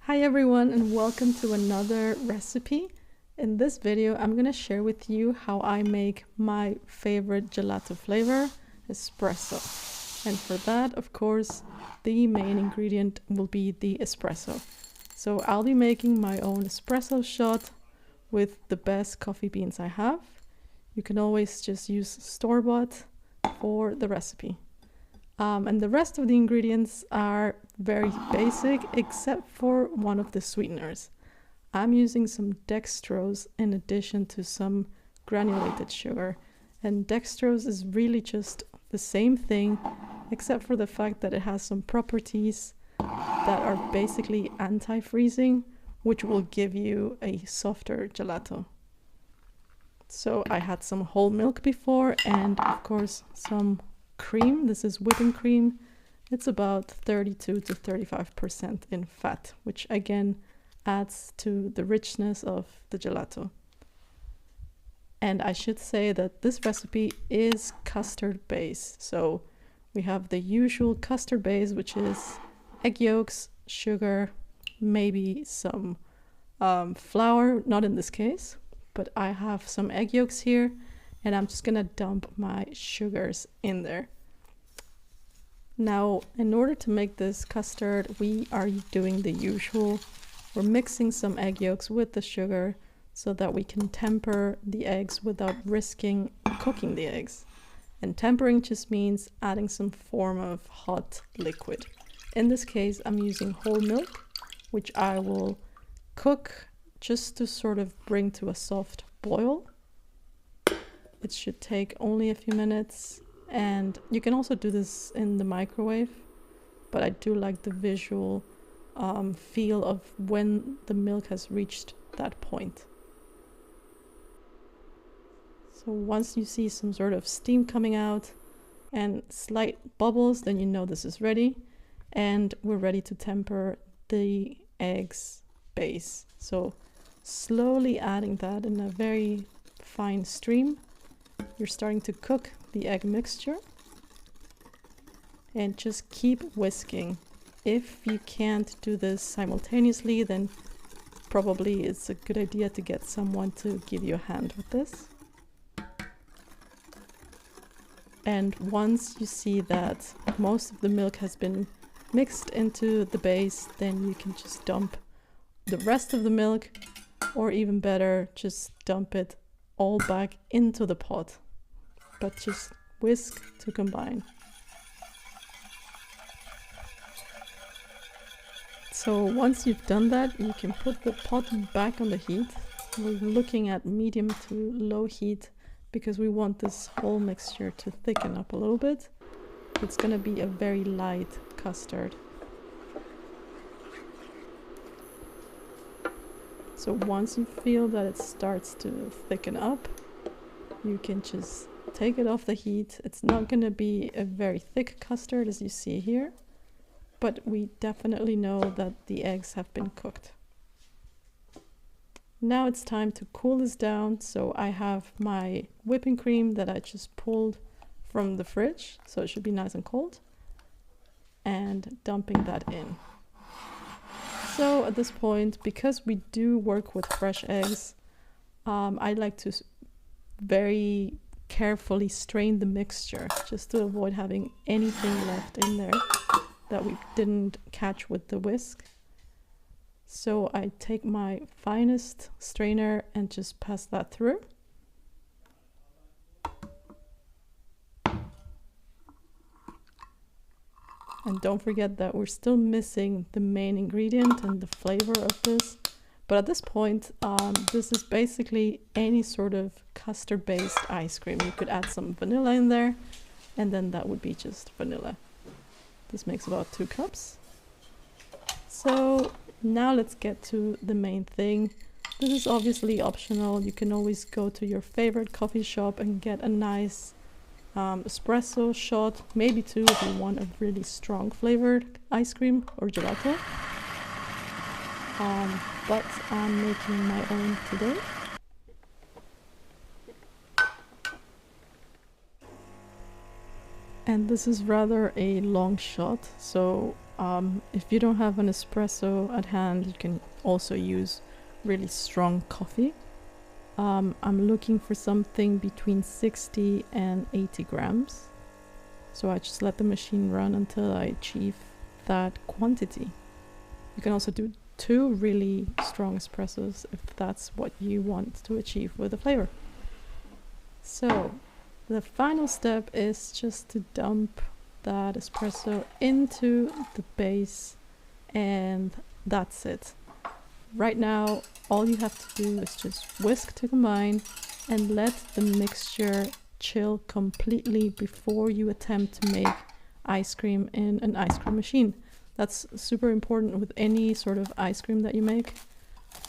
Hi everyone and welcome to another recipe. In this video I'm going to share with you how I make my favorite gelato flavor, espresso. And for that, of course, the main ingredient will be the espresso. So I'll be making my own espresso shot with the best coffee beans I have. You can always just use store-bought for the recipe. And the rest of the ingredients are very basic except for one of the sweeteners. I'm using some dextrose in addition to some granulated sugar. And dextrose is really just the same thing except for the fact that it has some properties that are basically anti-freezing, which will give you a softer gelato. So I had some whole milk before and of course some cream. This is whipping cream. It's about 32 to 35% in fat, which again adds to the richness of the gelato. And I should say that this recipe is custard based. So we have the usual custard base, which is egg yolks, sugar, maybe some flour, not in this case, but I have some egg yolks here. And I'm just gonna dump my sugars in there. Now, in order to make this custard, we are doing the usual. We're mixing some egg yolks with the sugar so that we can temper the eggs without risking cooking the eggs. And tempering just means adding some form of hot liquid. In this case, I'm using whole milk, which I will cook just to sort of bring to a soft boil. It should take only a few minutes, and you can also do this in the microwave, but I do like the visual feel of when the milk has reached that point. So once you see some sort of steam coming out and slight bubbles, then you know this is ready, and we're ready to temper the eggs base. So slowly adding that in a very fine stream. You're starting to cook the egg mixture and just keep whisking. If you can't do this simultaneously, then probably it's a good idea to get someone to give you a hand with this. And once you see that most of the milk has been mixed into the base, then you can just dump the rest of the milk, or even better, just dump it all back into the pot, but just whisk to combine. So once you've done that, you can put the pot back on the heat. We're looking at medium to low heat because we want this whole mixture to thicken up a little bit. It's going to be a very light custard. So once you feel that it starts to thicken up, you can just take it off the heat. It's not going to be a very thick custard as you see here, but we definitely know that the eggs have been cooked. Now it's time to cool this down. So I have my whipping cream that I just pulled from the fridge, so it should be nice and cold, and dumping that in. So at this point, because we do work with fresh eggs, I like to very carefully strain the mixture just to avoid having anything left in there that we didn't catch with the whisk. So I take my finest strainer and just pass that through. And don't forget that we're still missing the main ingredient and the flavor of this. But at this point, this is basically any sort of custard-based ice cream. You could add some vanilla in there, and then that would be just vanilla. This makes about 2 cups. So now let's get to the main thing. This is obviously optional. You can always go to your favorite coffee shop and get a nice espresso shot, maybe 2 if you want a really strong flavored ice cream or gelato. But I'm making my own today. And this is rather a long shot, so If you don't have an espresso at hand, you can also use really strong coffee. I'm looking for something between 60 and 80 grams. So I just let the machine run until I achieve that quantity. You can also do 2 really strong espressos if that's what you want to achieve with the flavor. So the final step is just to dump that espresso into the base, and that's it. Right now, all you have to do is just whisk to combine and let the mixture chill completely before you attempt to make ice cream in an ice cream machine. That's super important with any sort of ice cream that you make.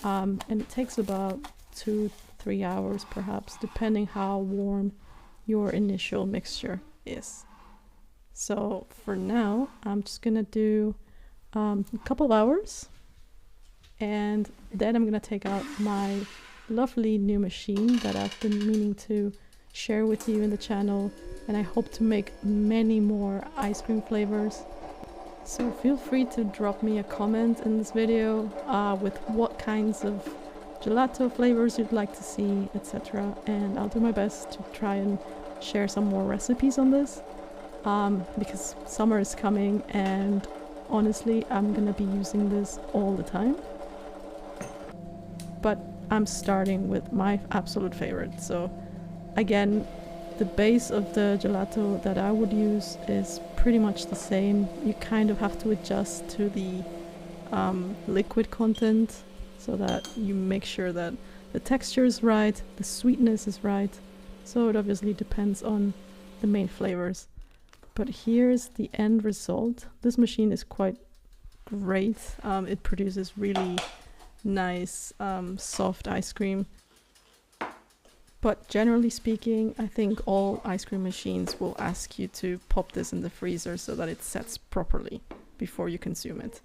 And it takes about 2-3 hours perhaps, depending how warm your initial mixture is. So for now, I'm just gonna do a couple of hours, and then I'm gonna take out my lovely new machine that I've been meaning to share with you in the channel, and I hope to make many more ice cream flavors. So feel free to drop me a comment in this video with what kinds of gelato flavors you'd like to see, etc. And I'll do my best to try and share some more recipes on this, because summer is coming and honestly I'm gonna be using this all the time. But I'm starting with my absolute favorite. So again, the base of the gelato that I would use is pretty much the same. You kind of have to adjust to the liquid content so that you make sure that the texture is right, the sweetness is right. So it obviously depends on the main flavors. But here's the end result. This machine is quite great. It produces really nice soft ice cream. But generally speaking, I think all ice cream machines will ask you to pop this in the freezer so that it sets properly before you consume it.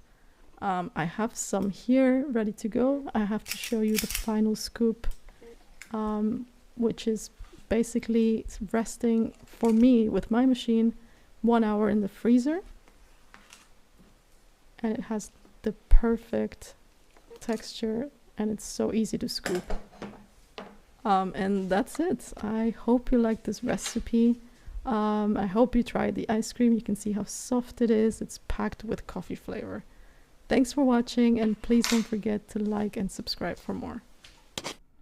I have some here ready to go. I have to show you the final scoop, which is basically resting for me with my machine 1 hour in the freezer. And it has the perfect texture and it's so easy to scoop. And that's it. I hope you like this recipe. I hope you try the ice cream. You can see how soft it is. It's packed with coffee flavor. Thanks for watching, and please don't forget to like and subscribe for more.